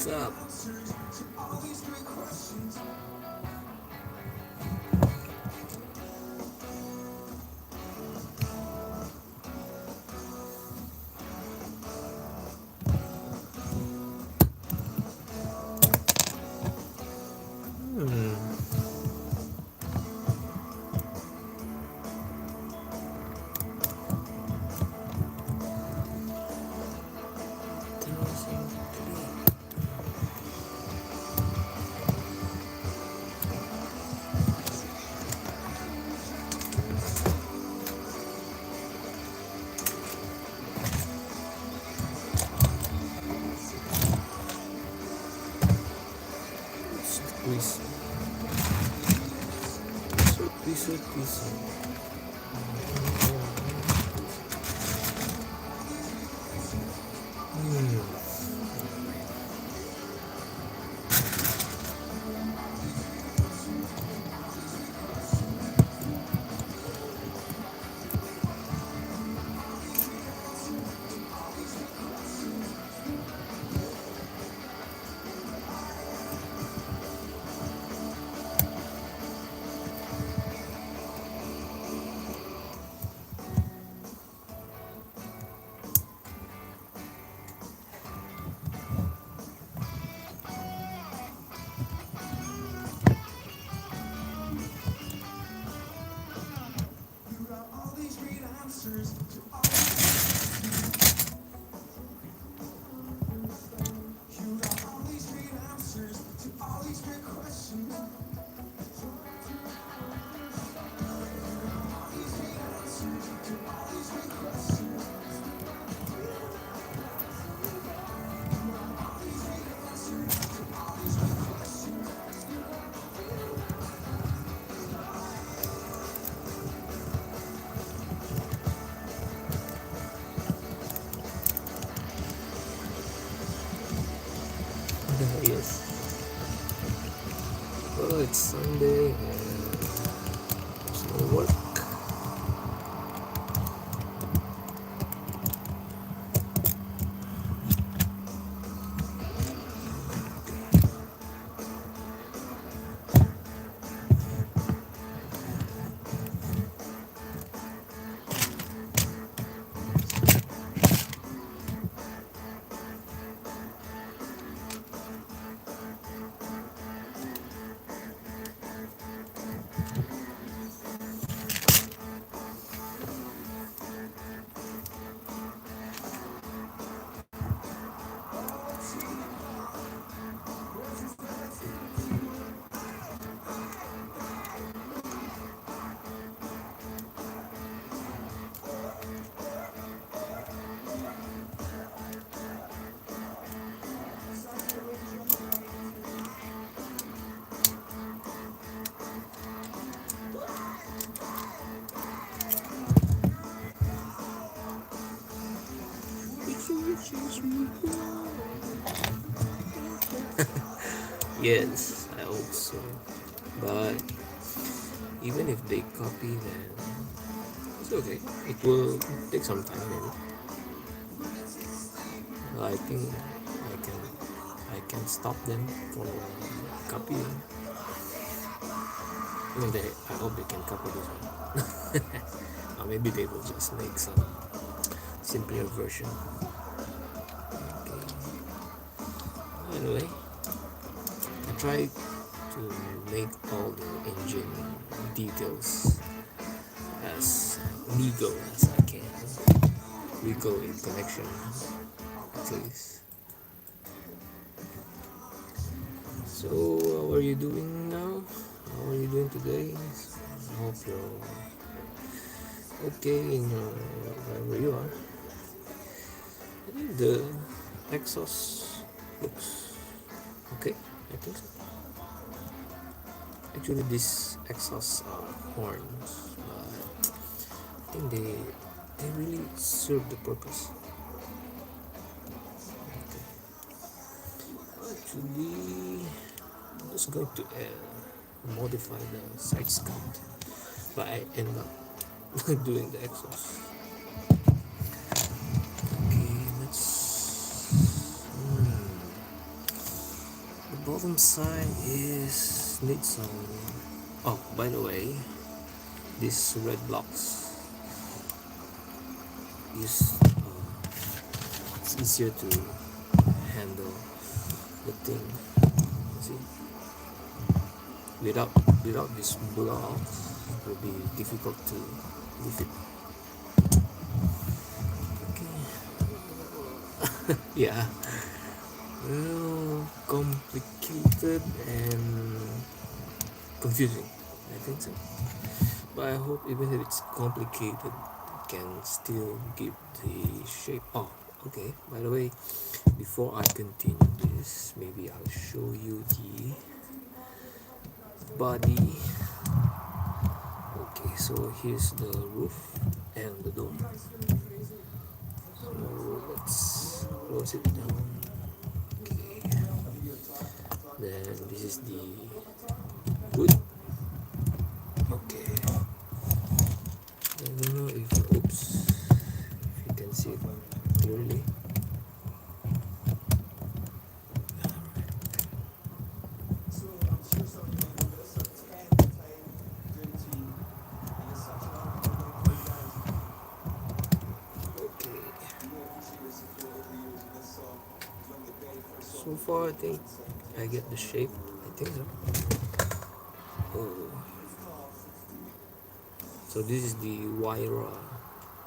What's up? Hmm. Squeeze. Squeeze. Yes. Well, it's Sunday and there's no work. Yes, I hope so. But even if they copy, then it's okay. It will take some time, maybe. I think I can stop them from copying. I mean, I hope they can copy this one. Or maybe they will just make some simpler version. Okay. Anyway, I try to make all the engine details as legal as I can. Legal in connection, at least. So, how are you doing now? How are you doing today? I hope you're okay in wherever you are. I think the exhaust looks okay. I think so. Actually, these exhausts are horns, but I think they really serve the purpose. Okay. Actually, I'm just going to modify the side scout, but I end up doing the exhaust. Okay, let's. bottom side is need some. Oh, by the way, these red blocks is it's easier to handle the thing. See, without these blocks, it will be difficult to lift it. Okay. Yeah. Well, complicated and confusing. I think so. But I hope even if it's complicated, it can still give the shape. Oh, okay. By the way, before I continue this, maybe I'll show you the body. Okay, so here's the roof and the dome. So let's close it down. Okay. Then this is the wood. Okay. I don't know if if you can see it clearly. Okay. So far, I think I get the shape. I think so. Oh. So this is the Huayra,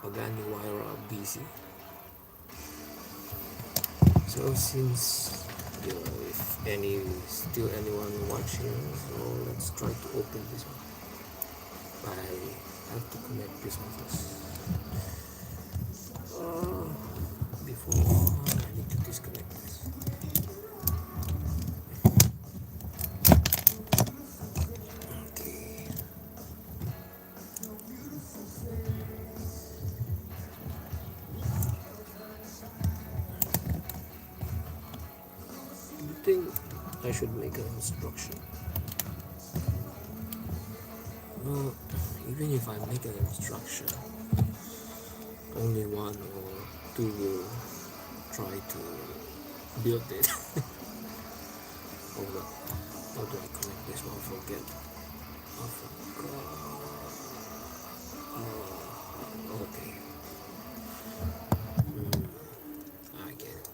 Pagani Huayra BC. So since if still anyone watching, so let's try to open this one. I have to connect this one first. Before I need to disconnect this. Okay. Do you think I should make an instruction? No, even if I make an instruction, only one or two will try to build it. Hold up. How do I connect this one? Forget. I forgot. Okay. I get it.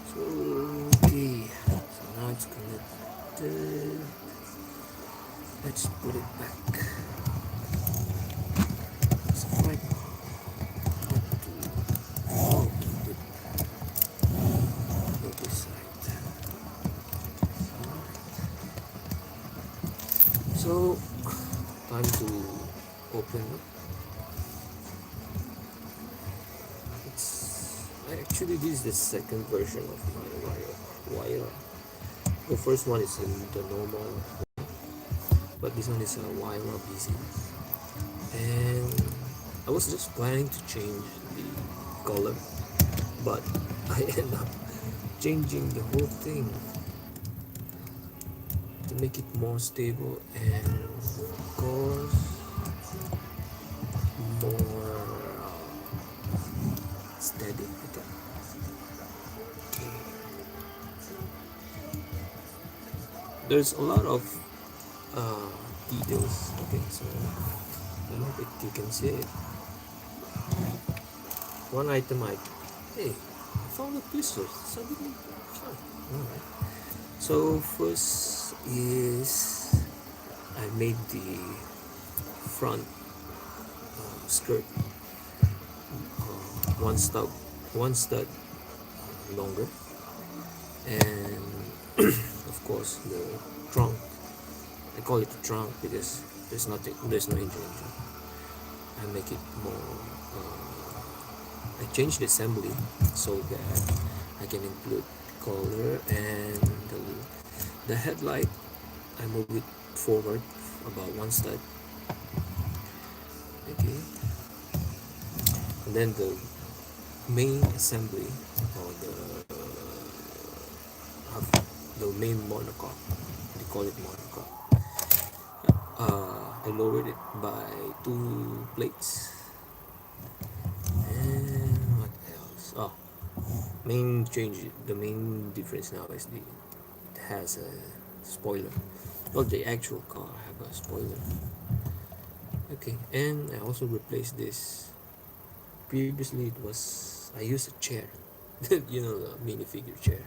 So, okay. So now it's connected. Let's put it back. It's right now. Oh, put this side. So, time to open it. Actually, this is the second version of my Huayra. The first one is in the normal, but this one is a Huayra BC. And I was just planning to change the color, but I end up changing the whole thing to make it more stable and of course more steady. Okay. There's a lot of details. Okay, so I hope you can see it. One item hey, I found a pistol suddenly. Alright. So first is I made the front skirt one stud longer, and of course the trunk. I call it the trunk because there's no engine. I make it more. I changed the assembly so that I can include color and the headlight. I move it forward about one stud. Okay, and then the main assembly or the main monocoque. They call it monocoque. I lowered it by 2 plates. And what else? Oh, main change. The main difference now is it has a spoiler. Well, the actual car have a spoiler. Okay, and I also replaced this. Previously, it was I used a chair, you know, the minifigure chair.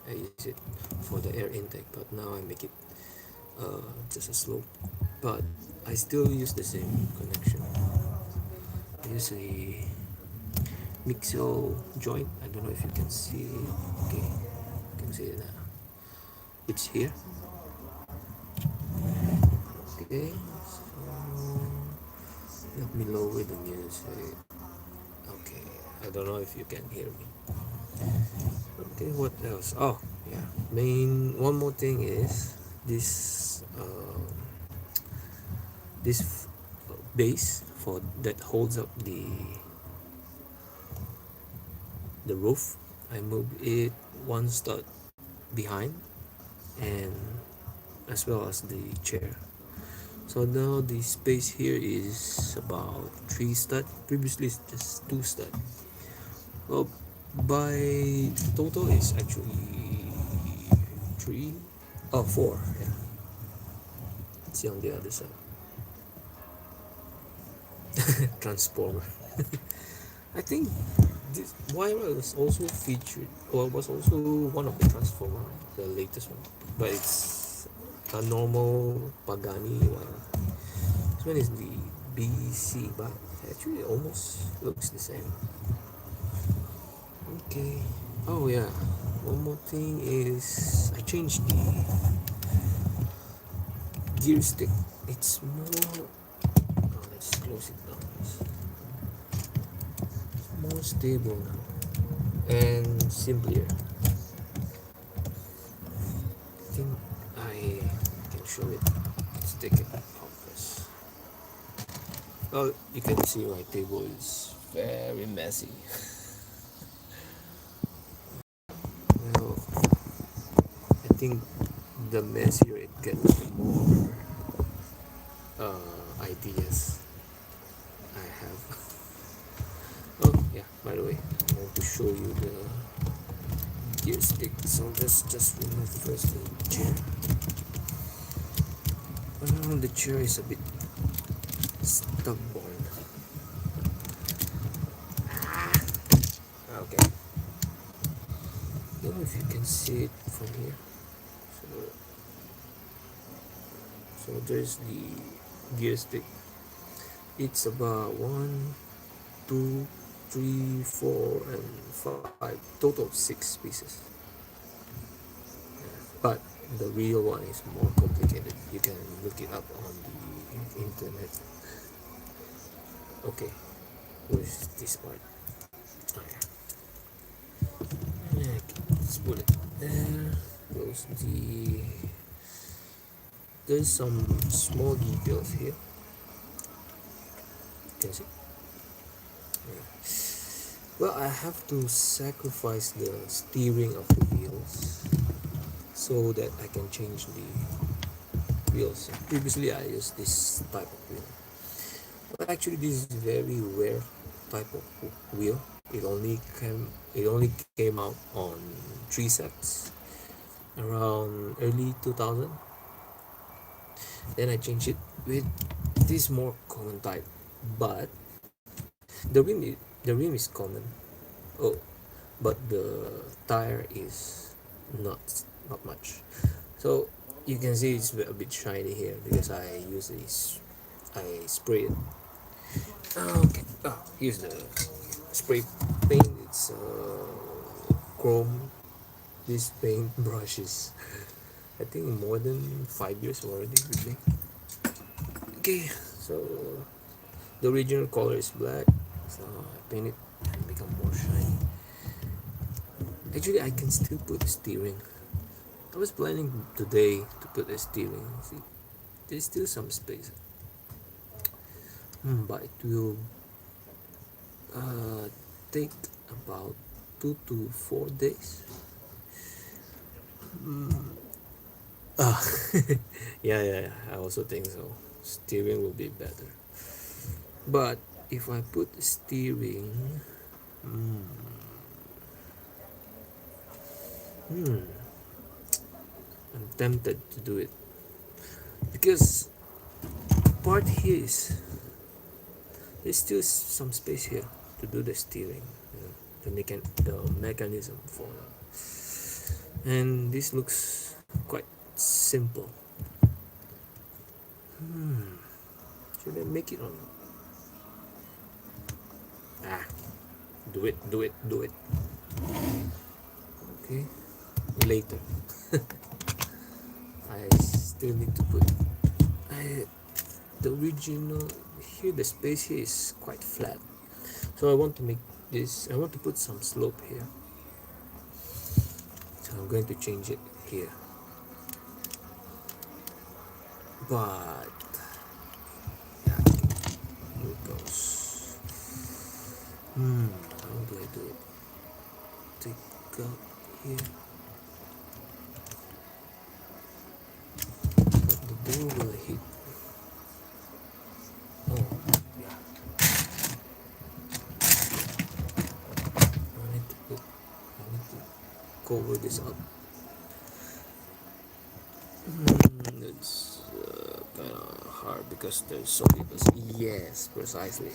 I use it for the air intake, but now I make it just a slope. But I still use the same connection. I use a Mixo joint. I don't know if you can see it. Okay, you can see it now. It's here. Okay, so let me lower the music. Okay, I don't know if you can hear me. Okay, what else? Oh, yeah. One more thing is this base for that holds up the roof. I moved it one stud behind, and as well as the chair. So now the space here is about 3 stud. Previously it's just 2 stud. Well, by total is actually three. Oh, four. Yeah, it's on the other side. Transformer. I think this Huayra was also featured, or was also one of the Transformer, right? The latest one. But it's a normal Pagani Huayra. This one is the BC, but actually it almost looks the same. Okay. Oh yeah. One more thing is I changed the gear stick. It's more. Oh, let's close it down. It's more stable now and simpler. I think I can show it. Let's take it out first. Well, you can see my table is very messy. Well, I think the messier it gets, the more ideas I have. Oh yeah, by the way, I want to show you the gear stick. So let's just remove first the chair. The chair is a bit stubborn. Okay. I don't know if you can see it from here. So, so there's the gear stick. It's about 1, 2, 3, 4, and 5. Total 6 pieces. But the real one is more complicated. You can look it up on the internet. Okay, where's this part? Oh, yeah. Okay, let's put it there. Close There's some small details here. You can see. Yeah. Well, I have to sacrifice the steering of the wheels so that I can change the wheels. Previously, I used this type of wheel. But actually, this is very rare type of wheel. It only came out on 3 sets around early 2000. Then I changed it with this more common type, but the rim is common. Oh, but the tire is not not much. So you can see it's a bit shiny here because I spray it. Okay. Oh, here's the spray paint. It's chrome. This paint brushes. I think more than 5 years already with me. Okay, so the original color is black, so I paint it and become more shiny. Actually, I can still put the steering. I was planning today to put a steering. See, there's still some space, but it will uh, take about 2 to 4 days. Ah, yeah. I also think so. Steering will be better. But if I put steering, hmm, hmm, I'm tempted to do it because part here is there's still some space here to do the steering, the mechanism for it. And this looks quite simple. Hmm, should I make it or not? Ah, do it. Okay, later. I still need to put. I, the original here, the space here is quite flat, so I want to make this. I want to put some slope here, so I'm going to change it here. But yeah, here it goes. How do I do it? Take out here, but the door will hit. Oh, yeah. I need to cover this up. It's kind of hard because there's so little. Yes, precisely.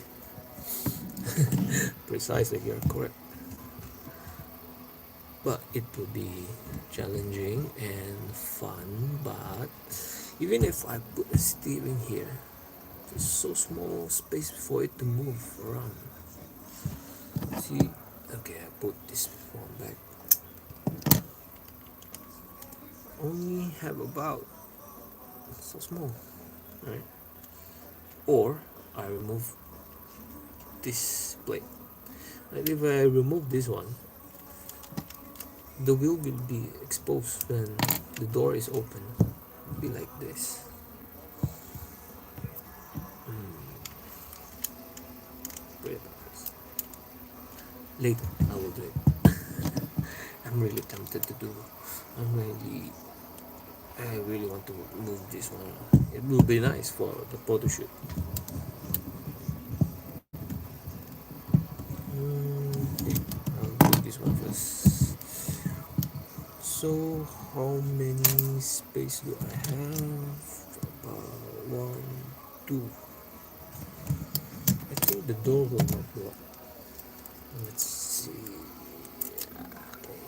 Precisely, you're correct. But it will be challenging and fun. But even if I put a steering here, there's so small space for it to move around. See, okay, I put this one back. Only have about so small, right? Or I remove this plate. And if I remove this one, the wheel will be exposed when the door is open. It'll be like this. Pray about this. Later, I will do it. I'm really tempted to do. I'm really, I really want to move this one. It will be nice for the photo shoot. Okay, I'll do this one first. So, how many space do I have? About one, two. I think the door will not block. Let's see. Okay.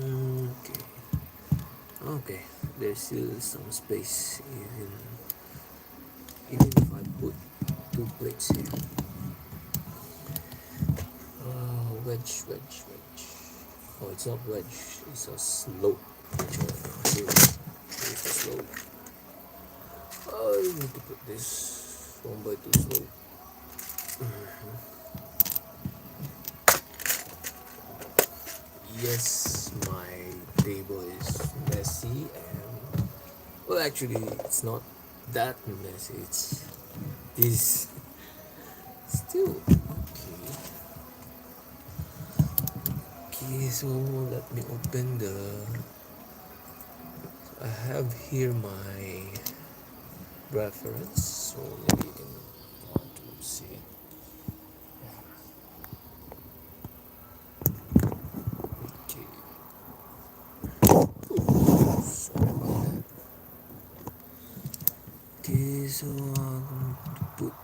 Okay. Okay. There's still some space even if I put two plates here. Wedge. Oh, it's not wedge. It's a slope. Here's the slope. I need to put this 1 by 2 slope. Yes, my table is messy and well, actually, it's not that messy. It's this still okay. Okay, so let me open the. I have here my reference, so maybe you can want to see it. Okay. Oh, sorry about that. Okay, so I'm going to put,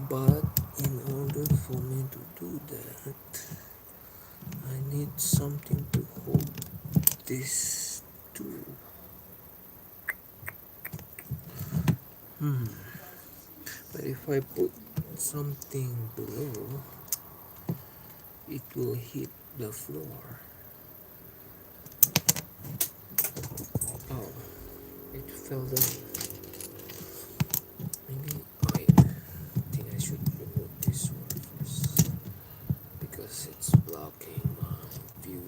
but in order for me to do that, I need something to hold this too. But if I put something below, it will hit the floor. Oh, it fell down. Maybe I think I should remove this one first because it's blocking my view.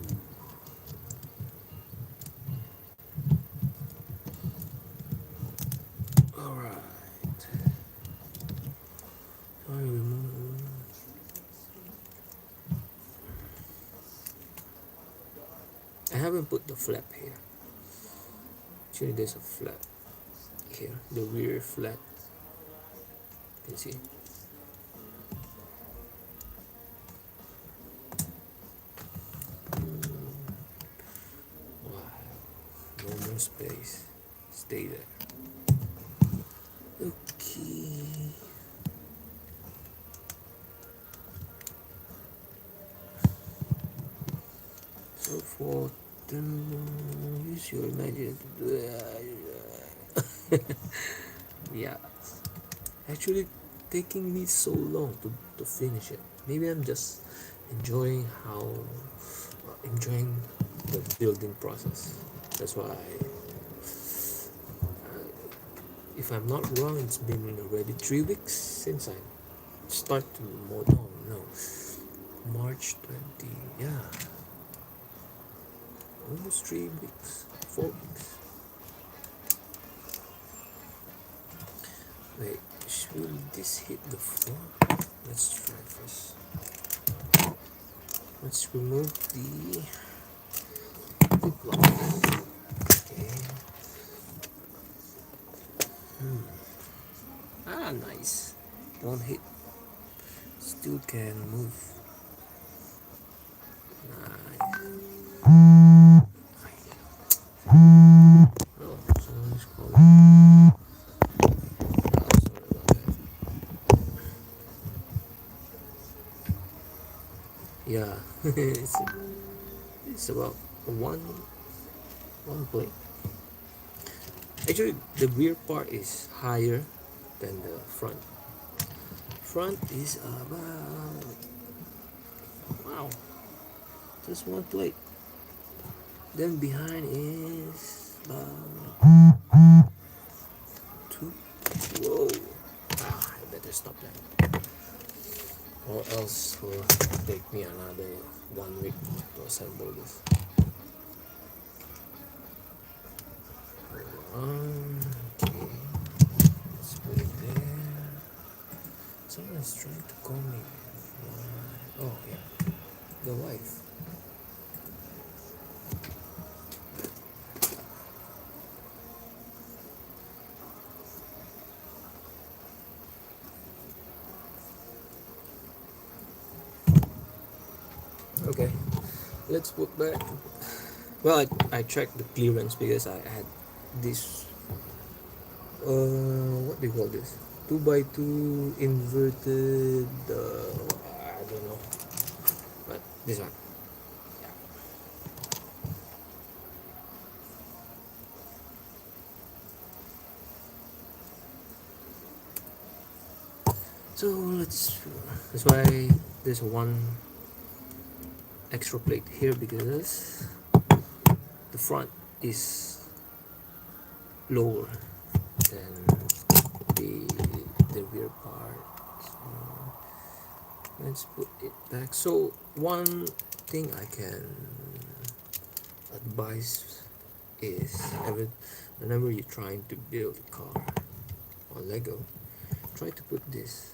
Alright. I remove. haven't put the flap here. Actually, there's a flap here, the rear flap. You can see. Wow, no more space. Stay there. Okay. So for use your imagination. Yeah, actually taking me so long to finish it. Maybe I'm just enjoying enjoying the building process. That's why if I'm not wrong, it's been already 3 weeks since I start to mow down. No, March 20. Yeah, almost 3 weeks, 4 weeks. Wait, will this hit the floor? Let's try first. Let's remove the block. Okay. Ah, nice. Don't hit. Still can move. Nice. Oh, someone's calling. Sorry about that. Yeah, it's about one plate. Actually, the rear part is higher than the front. Front is about, wow, just one plate. Then behind is about two. Whoa! I better stop that, or else will take me another 1 week to assemble this. Okay, let's put it there. Someone's trying to call me. Oh yeah, the wife. Okay, let's put back. Well, I checked the clearance because I had this. What do you call this? 2x2 inverted. I don't know, but this one. Yeah. So let's. That's why there's one extra plate here because the front is lower than the the rear part. So let's put it back. So one thing I can advise is whenever you're trying to build a car or Lego, try to put this.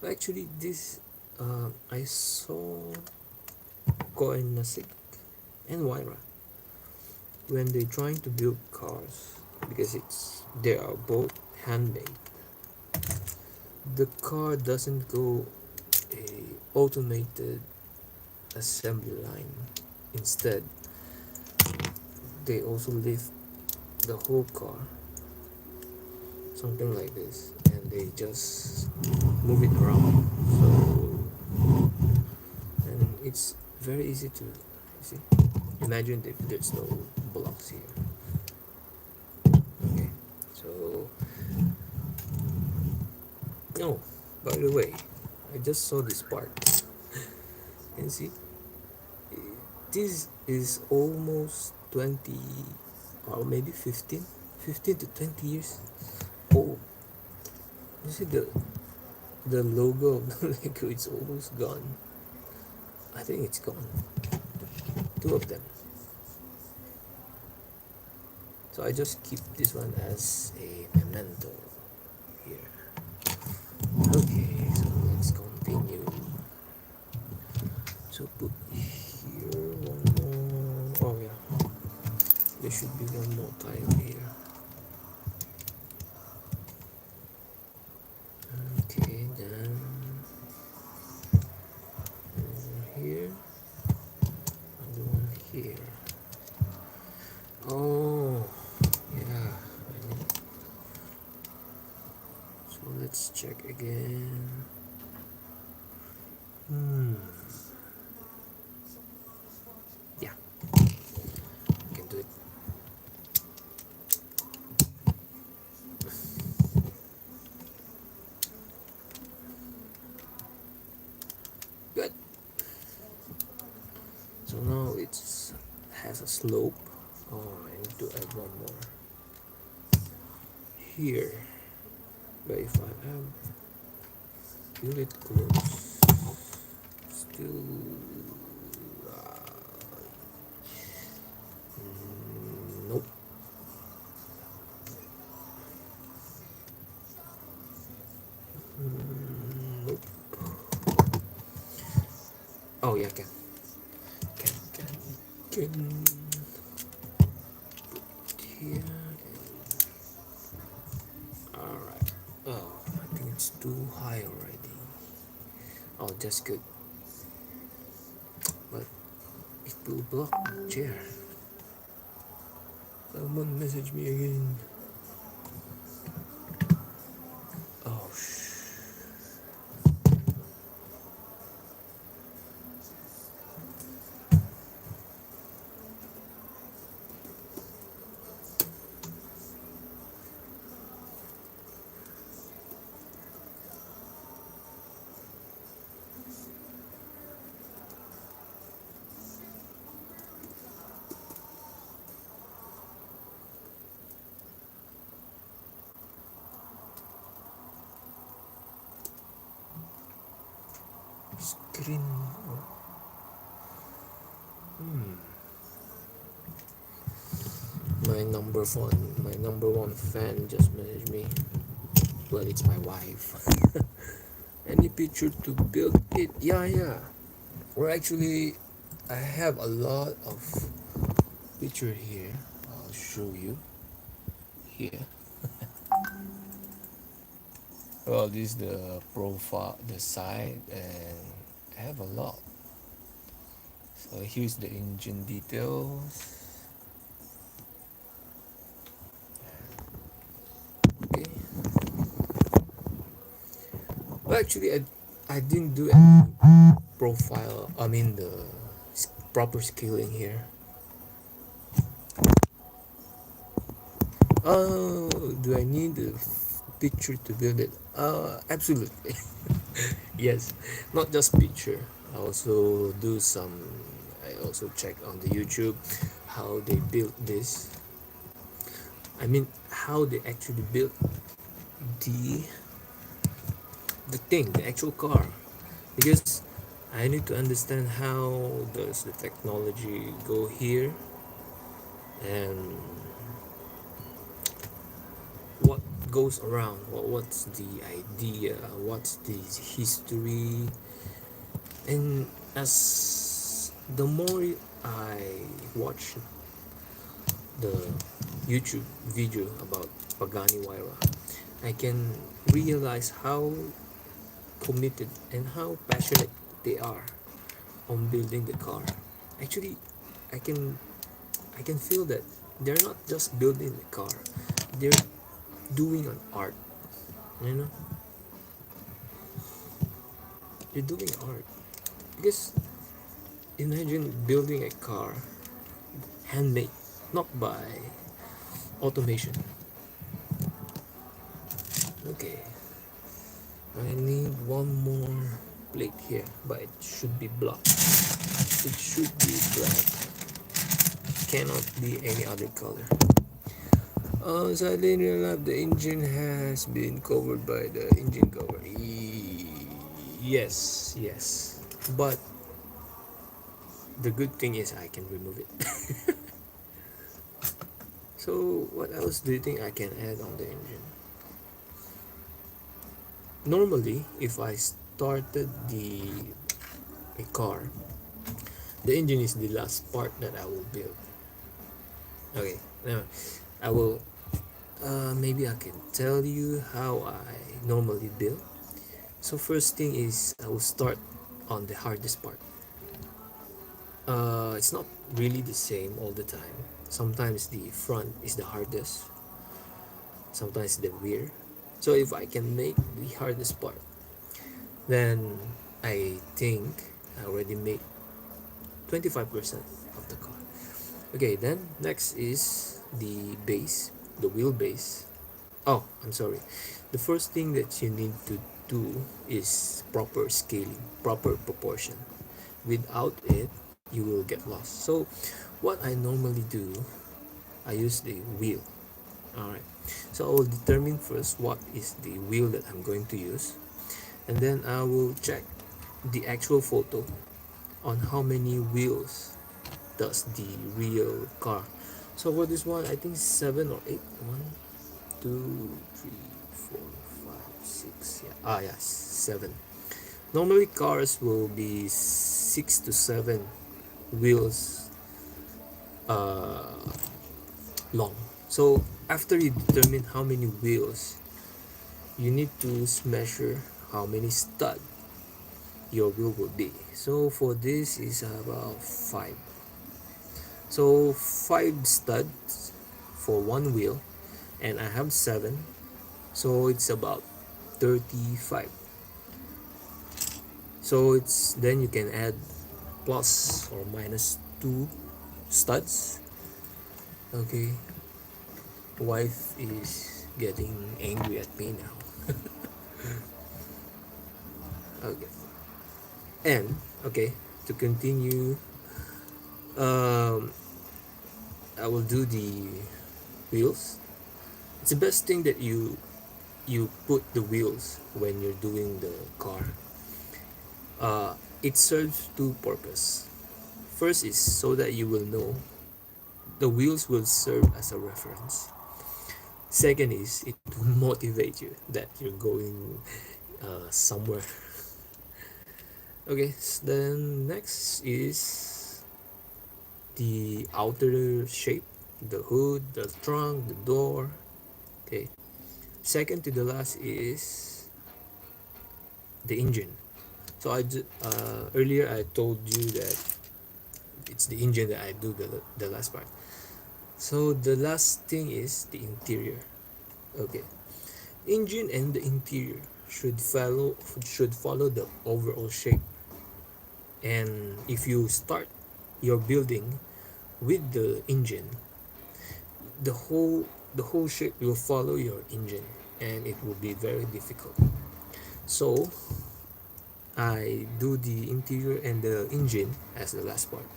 Actually, this I saw Koenasik and Huayra when they're trying to build cars because they are both handmade. The car doesn't go a automated assembly line. Instead, they also lift the whole car, something like this, and they just move it around. So, and it's very easy to see. Imagine if there's no blocks here. Okay, so no. By the way, I just saw this part. And see, this is almost 20 or maybe 15 to 20 years old. You see the logo of the Lego is almost gone. I think it's gone. Two of them. So I just keep this one as a memento here. Okay, so let's continue. So put here one more. Oh yeah, There should be one more tile here. Okay, then over here, another one here. Oh, yeah. So let's check again. Yeah, I can do it. Good. So now it has a slope. Oh, I need to add one more here. But if I build it close, still nope. Nope. Oh yeah, can here. All right. Oh, I think it's too high already. Oh, that's good. But it will block the chair. Someone message me again. Oh, screen. My number one fan just messaged me. Well, it's my wife. Any picture to build it? Yeah. Well, actually, I have a lot of picture here. I'll show you here. Well, this is the profile, the side, and I have a lot. So here's the engine details. Okay. Well, actually, I didn't do any profile. I mean the proper scaling here. Do I need a picture to build it? Absolutely. Yes, not just picture. I also do some. I also check on the YouTube how they built this. I mean, how they actually built the the thing, the actual car, because I need to understand how does the technology go here and what goes around, what's the idea, what's the history. And as the more I watch the YouTube video about Pagani Huayra, I can realize how committed and how passionate they are on building the car. Actually, I can I can feel that they're not just building the car, they're doing an art, you know? They're doing art. Because imagine building a car handmade, not by automation. Okay, I need one more plate here, but it should be black. It should be black. Cannot be any other color. Sadly in real life, the engine has been covered by the engine cover. Yes. But the good thing is I can remove it. So what else do you think I can add on the engine? Normally, if I started a car, the engine is the last part that I will build. Okay, now I will. Maybe I can tell you how I normally build. So first thing is I will start on the hardest part. It's not really the same all the time. Sometimes the front is the hardest, sometimes the rear. So if I can make the hardest part, then I think I already made 25% of the car. Okay, then next is the base, the wheelbase. Oh, I'm sorry. The first thing that you need to do is proper scaling, proper proportion. Without it, you will get lost. So, what I normally do, I use the wheel. Alright, so I will determine first what is the wheel that I'm going to use, and then I will check the actual photo on how many wheels does the real car. So for this one, I think 7 or 8. 1, 2, 3, 4, 5, 6. Yeah. Ah, yes, 7. Normally, cars will be 6 to 7 wheels uh, long. So after you determine how many wheels, you need to measure how many stud your wheel will be. So for this is about 5. So 5 studs for one wheel, and I have 7. So it's about 35. So it's then you can add plus or minus 2 studs. Okay, wife is getting angry at me now. Okay, and okay, to continue, um, I will do the wheels. It's the best thing that you put the wheels when you're doing the car. It serves two purposes. First is so that you will know the wheels will serve as a reference. Second is it will motivate you that you're going somewhere. Okay, so then next is the outer shape, the hood, the trunk, the door. Okay, second to the last is the engine. So earlier I told you that it's the engine that I do the last part. So the last thing is the interior. Okay, engine and the interior should follow the overall shape. And if you start your building with the engine, the whole shape will follow your engine, and it will be very difficult. So I do the interior and the engine as the last part.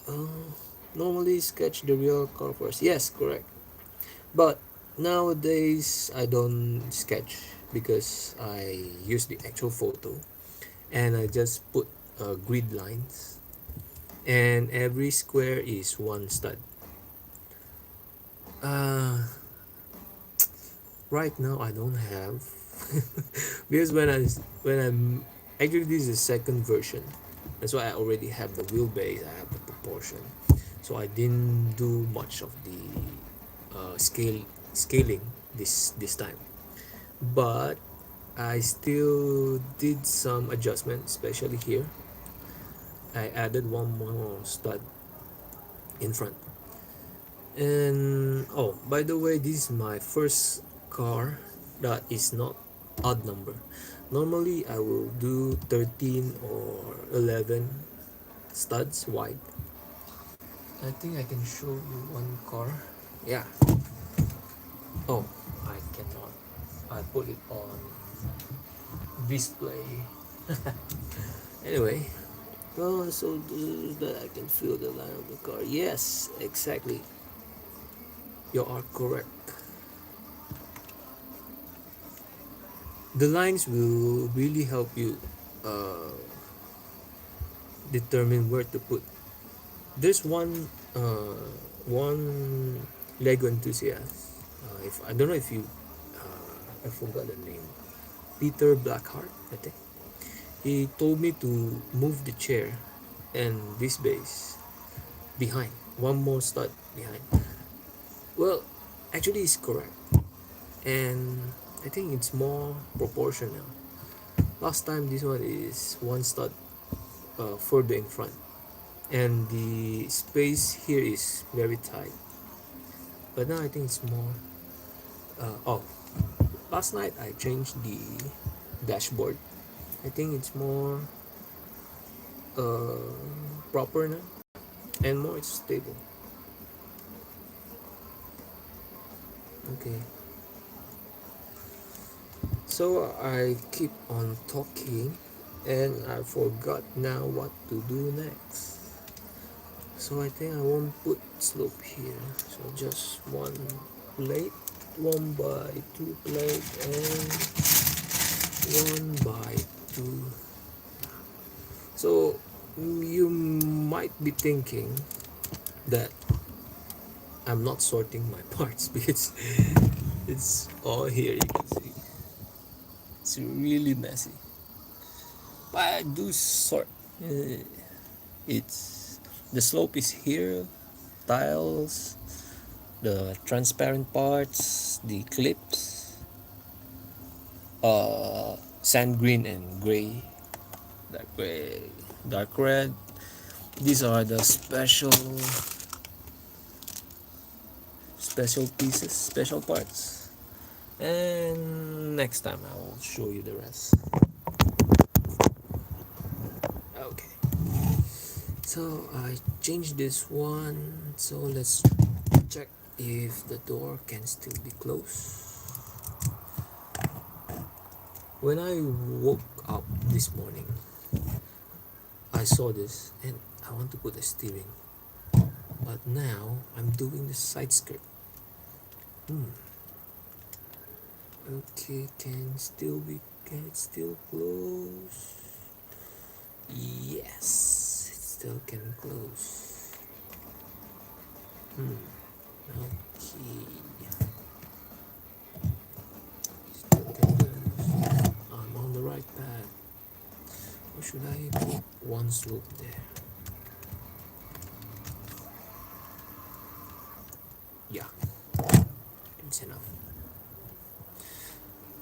uh, Normally sketch the real car first, yes, correct. But nowadays I don't sketch because I use the actual photo, and I just put grid lines, and every square is one stud. uh, right now I don't have because when I'm actually, this is the second version. That's why I already have the wheelbase, I have the proportion. So I didn't do much of the scaling this time. But I still did some adjustment, especially here. I added one more stud in front. And oh, by the way, this is my first car that is not odd number. Normally I will do 13 or 11 studs wide. I think I can show you one car. Yeah. Oh, I cannot. I put it on display. Anyway, oh, so that I can feel the line of the car. Yes, exactly. You are correct. The lines will really help you uh, determine where to put. There's one Lego enthusiast. If I don't know if you, I forgot the name. Peter Blackheart, I think. He told me to move the chair and this base behind. one more stud behind. Well, actually it's correct, and I think it's more proportional. Last time this one is one stud further in front, and the space here is very tight. But now I think it's more. Oh, last night I changed the dashboard. I think it's more uh, proper now and more stable. Okay, so I keep on talking and I forgot now what to do next. So I think I won't put slope here. So just one plate, 1x2 plate, and 1x2. So you might be thinking that I'm not sorting my parts because it's all here. You can see it's really messy. But I do sort. Uh, it's the slope is here, tiles, the transparent parts, the clips, sand green and gray, dark red. These are the special pieces, special parts. And next time I will show you the rest. Okay. So I changed this one. So let's check if the door can still be closed. When I woke up this morning, I saw this and I want to put a steering. But now I'm doing the side skirt. Okay, can it still close? Yes, it still can close. Okay. Still can close. I'm on the right path. Or should I put one slope there? Yeah, it's enough.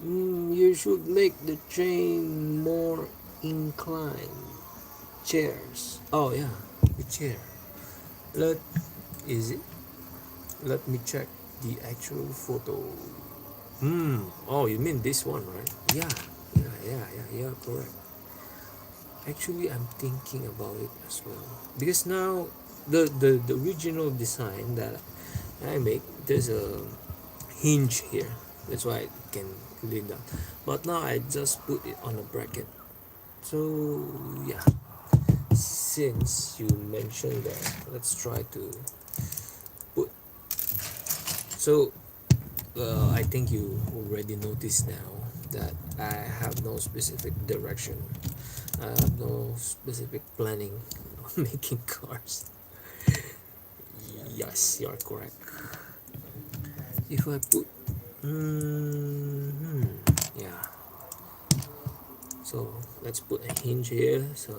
You should make the chain more inclined. Chairs. Oh yeah, the chair. Let is it? Let me check the actual photo. Oh, you mean this one, right? Yeah. Correct. Actually, I'm thinking about it as well because now the original design that I make, there's a hinge here. That's why it can lean down. But now I just put it on a bracket. So yeah, since you mentioned that, let's try to put. So I think you already noticed now that I have no specific direction. I have no specific planning on making cars. Yes, you're correct. If I put, yeah. So let's put a hinge here. So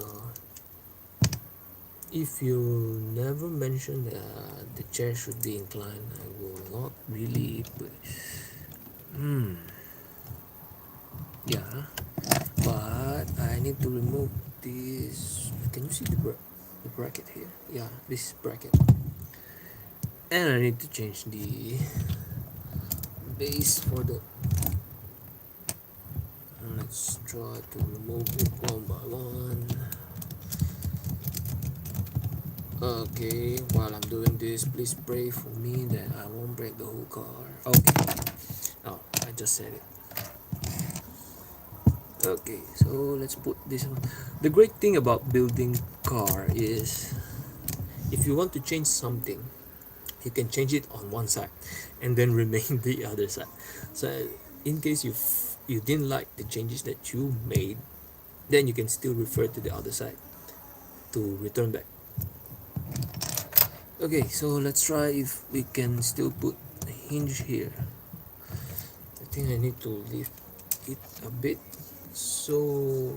if you never mention that the chair should be inclined, I will not really put. Yeah, but I need to remove this. Can you see the bracket here? Yeah, this bracket. And I need to change the base for the. Let's try to remove it one by one. Okay, while I'm doing this, please pray for me that I won't break the whole car. Okay. Oh, I just said it. Okay, so let's put this on. The great thing about building car is if you want to change something, you can change it on one side and then remain the other side. So in case you didn't like the changes that you made, then you can still refer to the other side to return back. Okay, so let's try if we can still put a hinge here. I think I need to lift it a bit. So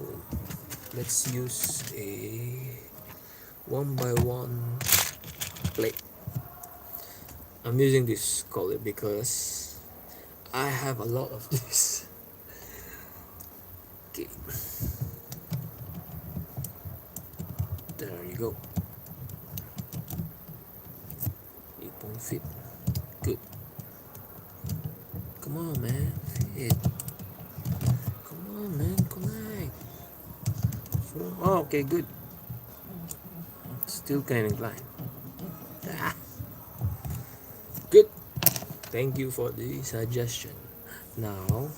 let's use a 1x1 plate. I'm using this color because I have a lot of this. Okay, there you go. It won't fit. Good. Come on, man. Fit. Come on, man. Connect. Oh, okay, good. Still kind of inclined. Ah, good. Thank you for the suggestion. Now,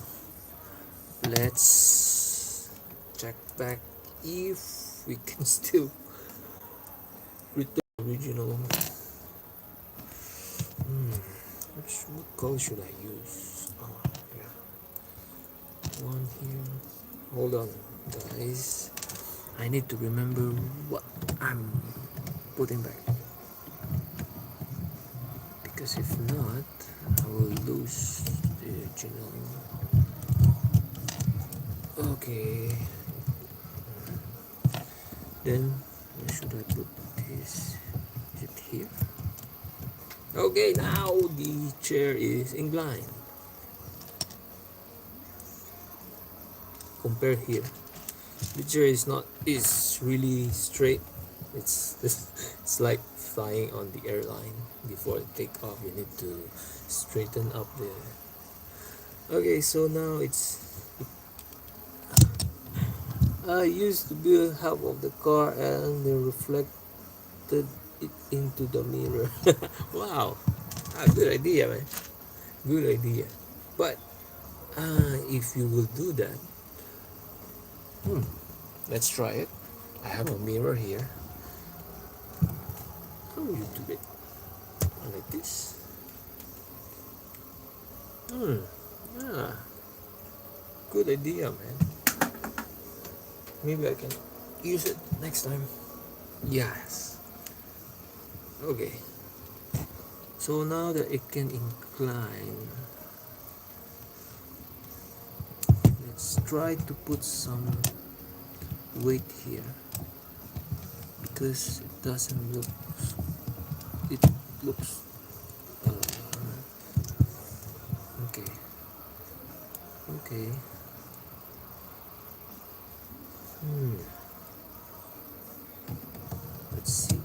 let's check back if we can still return original. What color should I use? Oh, yeah. One here. Hold on, guys. I need to remember what I'm putting back. Because if not, I will lose the original. Okay. Then, where should I put this? Is it here? Okay, now the chair is inclined. Compare here. The chair is really straight. It's it's like flying on the airline. Before take off, you need to straighten up the. Okay, so now it's. I used to build half of the car and then reflected it into the mirror. Wow, good idea, man. Good idea. But if you will do that, let's try it. I have a mirror here. How will you do it? Like this. Yeah. Good idea, man. Maybe I can use it next time. Yes. Okay. So now that it can incline, let's try to put some weight here because it doesn't look. It looks. Okay. Okay. Let's see.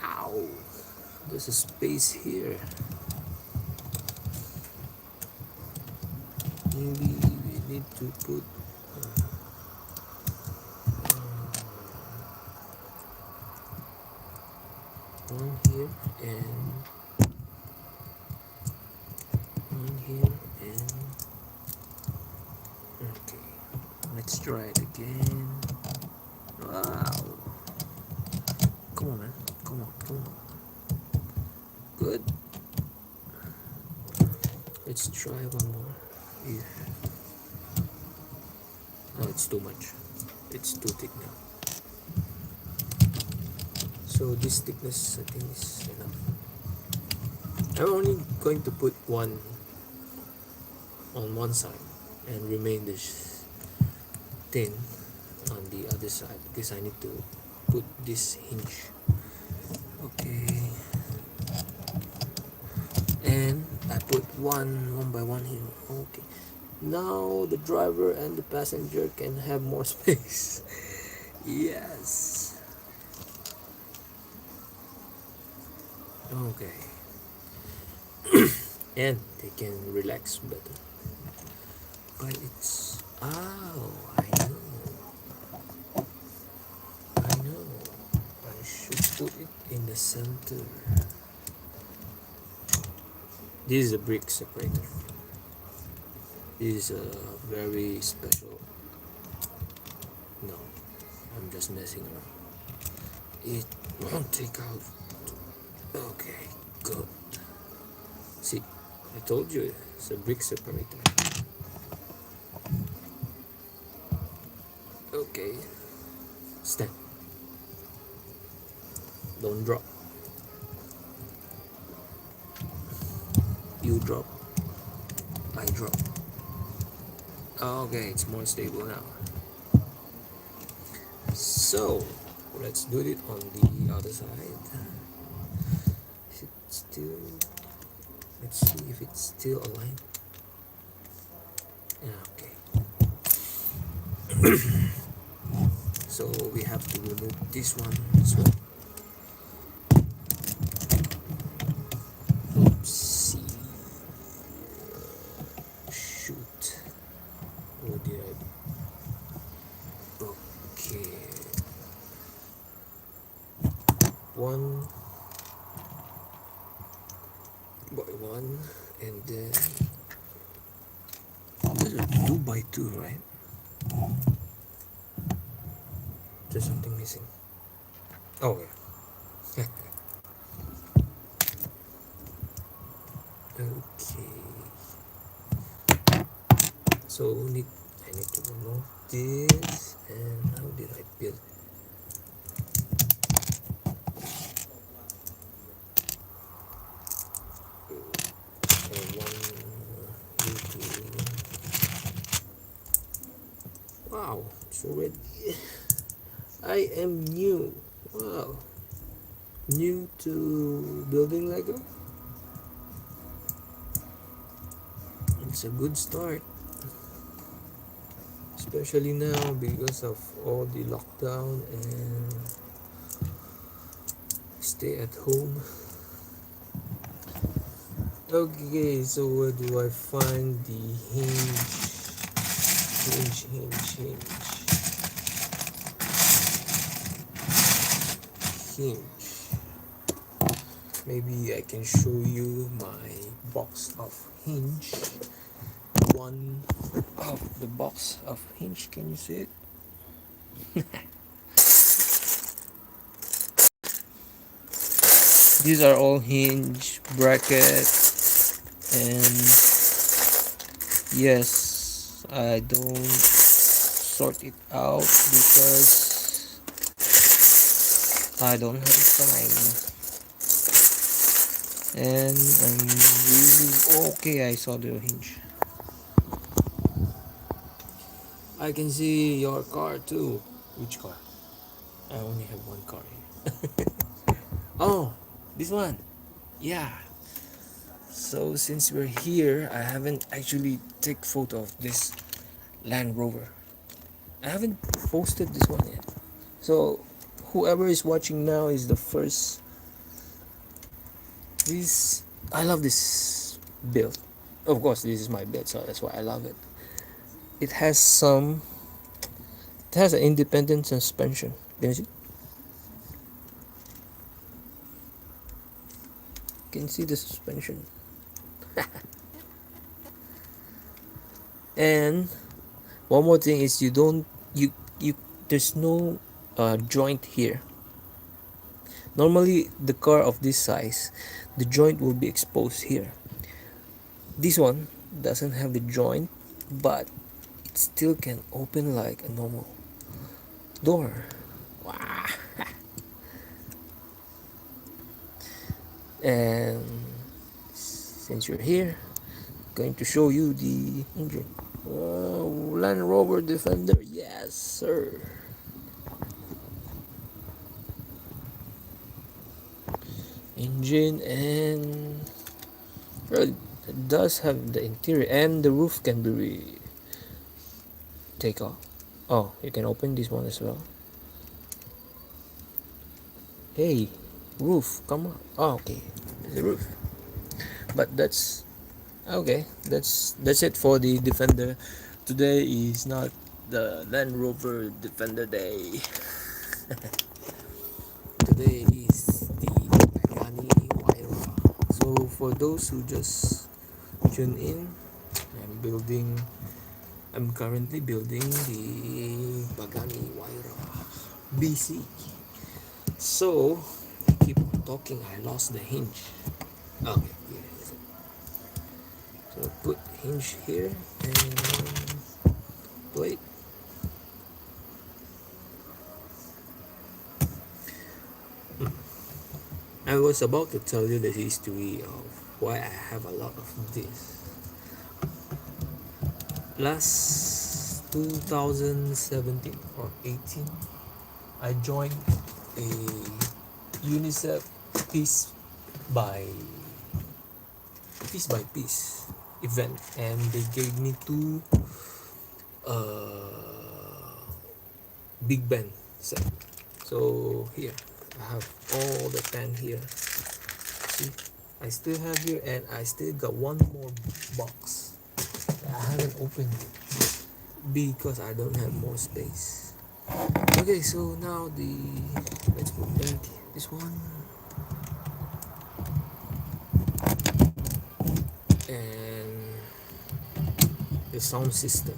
Ow! There's a space here. Maybe we need to put one here and one here and okay. Let's try it again. Wow! Come on, man. Come on, come on. Good. Let's try one more. Yeah. Oh, it's too much. It's too thick now. So this thickness I think is enough. I'm only going to put one on one side and remain this thin on the other side because I need to put this hinge. Okay. And I put one by one here. Okay. Now the driver and the passenger can have more space. Yes. Okay. And they can relax better. But it's I know. I should put it in the center. This is a brick separator. This is a very special. No, I'm just messing around. It won't take out. Okay, good. See, I told you it's a brick separator. Okay, stand. Don't drop. You drop. I drop. Okay, it's more stable now. So, Let's do it on the other side. Is it still? Let's see if it's still aligned. Yeah, okay. So we have to remove this one as well. Oopsie. Shoot. What did I do? Okay. One by one, and then those are 2 by 2, right? There's something missing. Oh yeah. Okay. So I need to remove this, and how did I build? And one, two. Wow, it's already. I am new. Wow, new to building Lego. It's a good start, especially now because of all the lockdown and stay at home. Okay, so where do I find the hinge? Hinge. Maybe I can show you my box of hinge. One of the box of hinge. Can you see it? These are all hinge brackets, and yes, I don't sort it out because I don't have time. And I'm really okay. I saw the hinge. I can see your car too. Which car? I only have one car here. Oh, this one. Yeah. So since we're here, I haven't actually take photo of this Land Rover. I haven't posted this one yet. So whoever is watching now is the first. This I love this build. Of course, this is my build, so that's why I love it. It has some. It has an independent suspension. Can you see? Can see the suspension. And one more thing is you there's no joint here. Normally the car of this size, the joint will be exposed here. This one doesn't have the joint, but it still can open like a normal door. Wow. And since you're here, I'm going to show you the engine. Oh, Land Rover Defender, yes sir. Engine, and well, it does have the interior, and the roof can be take off. Oh, you can open this one as well. Hey, roof, come on. Oh, okay, the roof. But that's okay. That's it for the Defender. Today is not the Land Rover Defender day. Today is the Pagani Huayra. So for those who just tune in, I'm currently building the Pagani Huayra BC. So keep on talking. I lost the hinge. Okay, here is it. So put hinge here and plate. I was about to tell you the history of why I have a lot of this. Last 2017 or 18, I joined a UNICEF piece by piece event, and they gave me two big band set. So here I have all the pen here. See, I still have here, and I still got one more box that I haven't opened yet because I don't have more space. Okay, so now let's put back this one, and the sound system,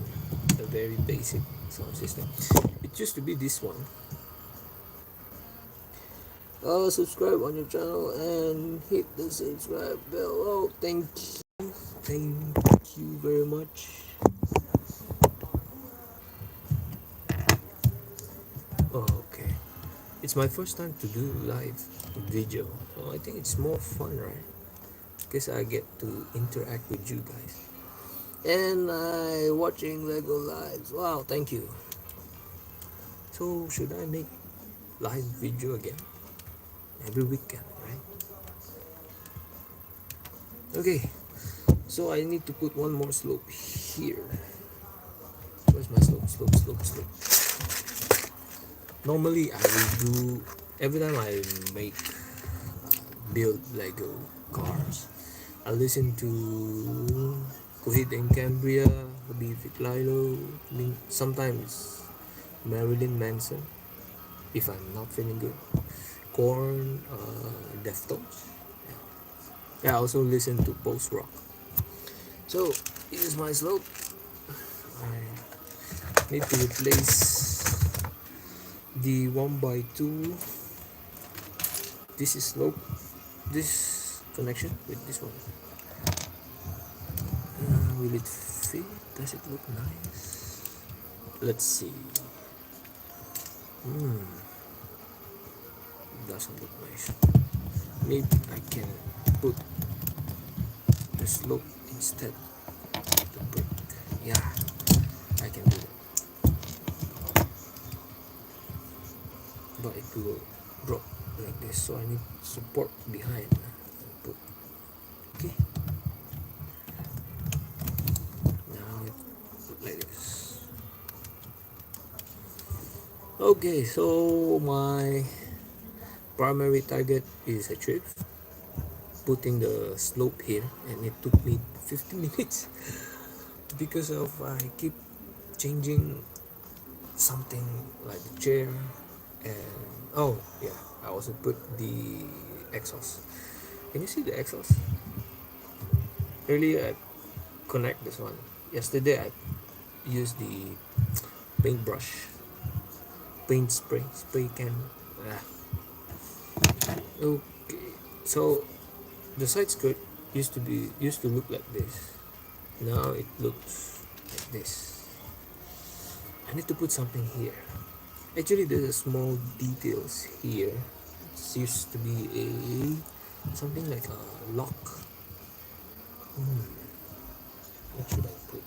a very basic sound system. It used to be this one. Subscribe on your channel and hit the subscribe bell. Oh, thank you very much. Okay, it's my first time to do live video, so I think it's more fun, right? Because I get to interact with you guys, and I watching Lego lives. Wow, thank you. So should I make live video again every weekend, right? Okay, so I need to put one more slope here. Where's my slope? Normally I will do, every time I make build Lego cars, I listen to Coheed and Cambria, Vic Lilo, sometimes Marilyn Manson if I'm not feeling good, Korn, Deftones. Yeah, I also listen to post rock. So here's my slope. I need to replace the 1x2. This is slope, this connection with this one. Will it fit? Does it look nice? Let's see. Doesn't look nice. Maybe I can put the slope instead of the brick. Yeah, I can do that. But it will drop like this, so I need support behind and put. Okay, now it look like this. Okay, so my primary target is achieved, putting the slope here, and it took me 50 minutes because of I keep changing something like the chair, and oh yeah, I also put the exhaust. Can you see the exhaust? Earlier I connect this one. Yesterday I used the paintbrush, paint spray can. Okay, so the side skirt used to look like this. Now it looks like this. I need to put something here. Actually, there's a small details here. It used to be something like a lock. What should I put?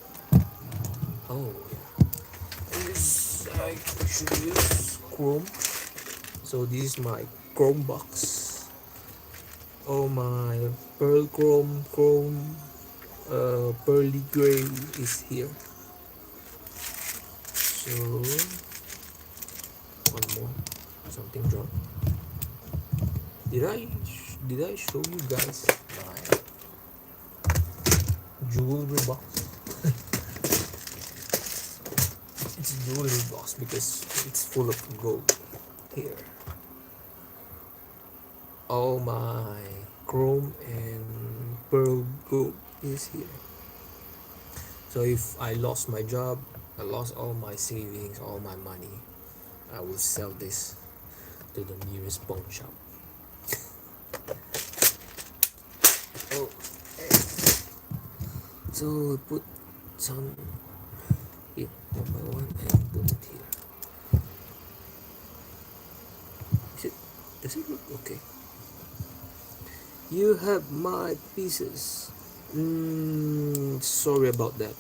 Oh yeah, I should use chrome. So this is my chrome box. Oh, my pearl chrome, pearly gray is here. So one more, something dropped. Did I show you guys my jewelry box? It's a jewelry box because it's full of gold here. All my chrome and pearl gold is here. So if I lost my job, I lost all my savings, all my money, I will sell this to the nearest pawn shop. Okay. So put some here, one by one, and put it here. Does it look okay? You have my pieces. Sorry about that.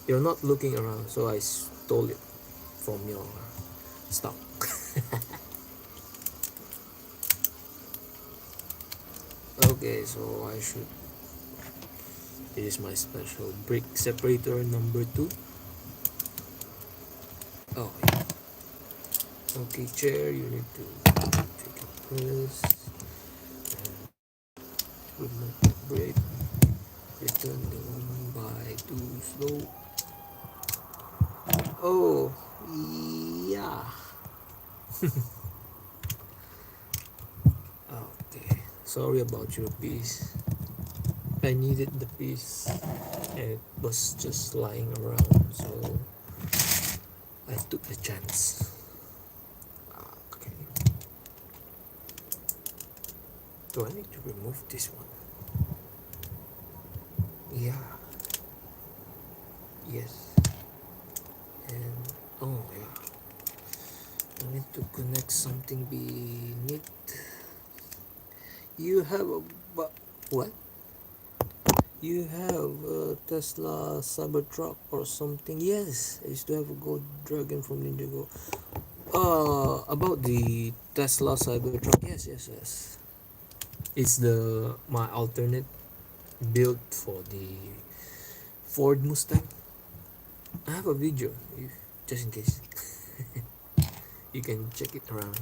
You're not looking around, so I stole it from your stock. Okay, so I should. This is my special brake separator number 2. Oh yeah. Okay, chair, you need to take a press and remove the brake. Return the one by too slow. Oh yeah. Okay. Sorry about your piece. I needed the piece and it was just lying around, so I took the chance. Okay. Do I need to remove this one? Yeah. Yes. And oh yeah. I need to connect something beneath. You have a what? You have a Tesla Cybertruck or something? Yes, I used to have a Gold Dragon from Ninjago. About the Tesla Cybertruck. Yes, yes, yes. It's the my alternate build for the Ford Mustang. I have a video, if, just in case. You can check it around.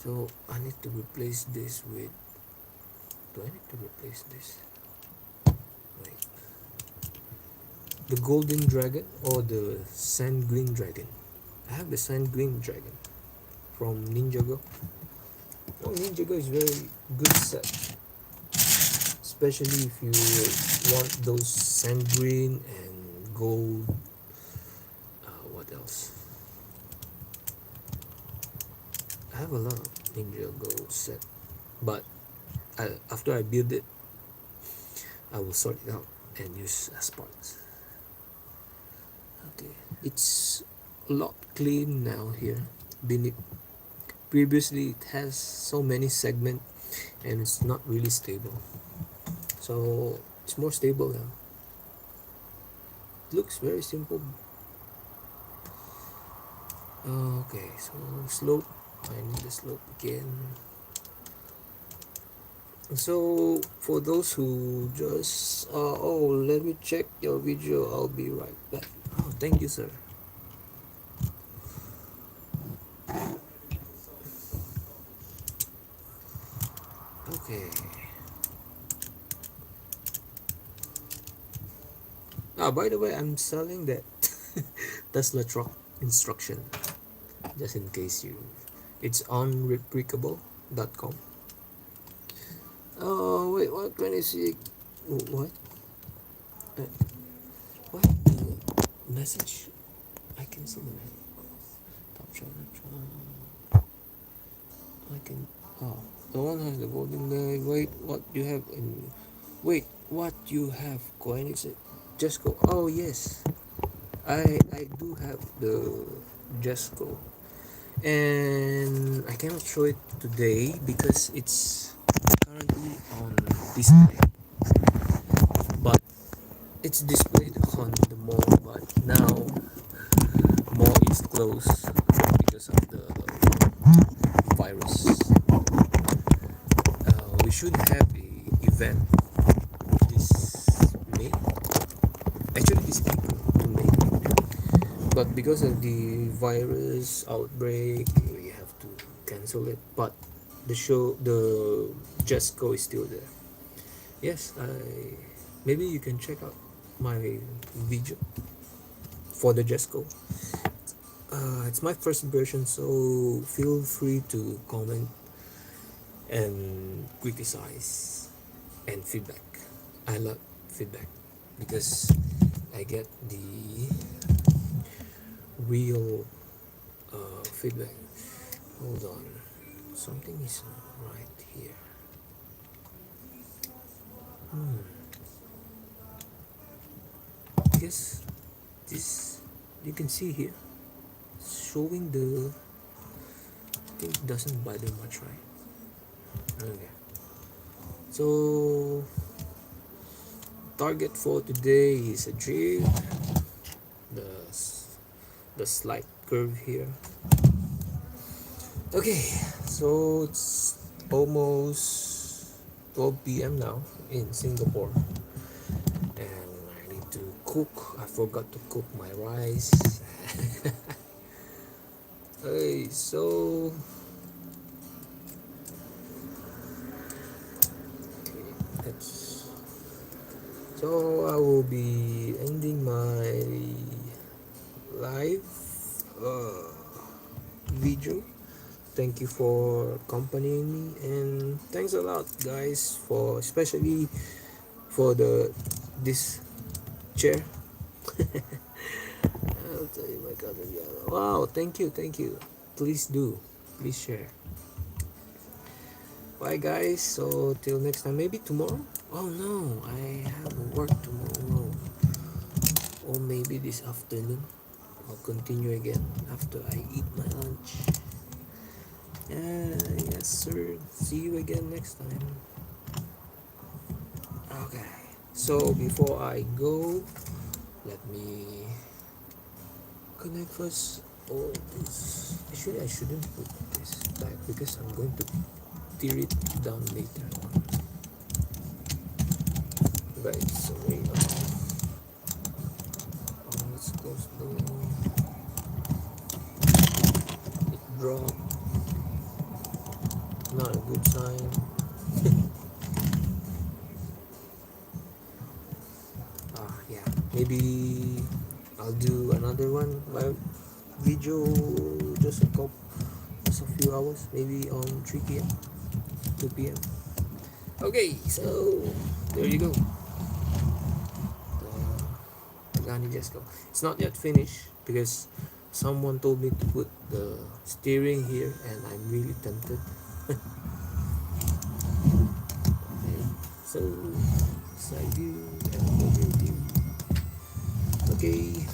So I need to replace this with. Do I need to replace this? Wait. The Golden Dragon or the Sand Green Dragon? I have the Sand Green Dragon from Ninjago. Oh, Ninjago is very good set, especially if you want those sand green and gold. What else? I have a lot of Ninjago set, but after I build it, I will sort it out and use as parts. Okay, it's a lot clean now here. Beneath, previously it has so many segments and it's not really stable. So it's more stable now. It looks very simple. Okay, so slope. I need the slope again. So for those who just oh, let me check your video. I'll be right back. Oh, thank you, sir. Okay. By the way, I'm selling that Tesla truck instruction, just in case you. It's on replicable.com. Oh wait, what? 26? What? Uh, what? Message? I can see the message. Top shot. I can. Oh, the one has the golden leg. Wait, what you have in? Wait, what you have? Coin is it? Just go. Oh yes, I do have the Just Go, and I cannot show it today because it's currently on display. But it's displayed on the mall. But now mall is closed because of the virus. We should have a event this May. Actually, this April to May. But because of the virus outbreak, we have to cancel it. But the Just Go is still there. Yes, maybe you can check out my video for the Just Go. It's my first version, so feel free to comment and criticize and feedback. I love feedback because I get the real feedback. Hold on, something is right here. I guess this you can see here showing the thing doesn't bother much, right? Okay. So target for today is a jig, the the slight curve here. Okay, so it's almost 12 p.m. now in Singapore, and I need to cook. I forgot to cook my rice. Hey, so that's so I will be ending my live uh, video. Thank you for accompanying me, and thanks a lot, guys, for especially for the this chair. I'll tell you my cousin. Yeah. Wow, thank you, thank you. Please do, please share. Bye, guys. So till next time, maybe tomorrow. Oh no, I have work tomorrow. Or maybe this afternoon. I'll continue again after I eat my lunch. Yes, sir. See you again next time. Okay. So before I go, let me connect first. Oh, this. Actually, I shouldn't put this back because I'm going to tear it down later on. Right. So way off. Oh, let's go slow. It dropped. Not a good sign. Yeah. Maybe I'll do another one live video, just a couple, just a few hours, maybe on 3 p.m., 2 p.m. Okay, so there you go. The Pagani just go. It's not yet finished because someone told me to put the steering here, and I'm really tempted. Okay, so side view and over view. Okay,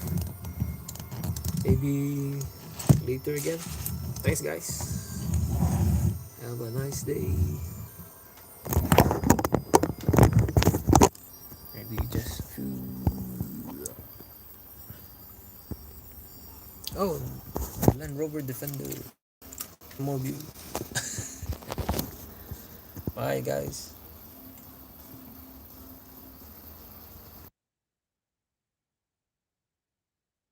maybe later again. Thanks, guys. Have a nice day. Maybe just oh, Land Rover Defender. More view. Bye, guys.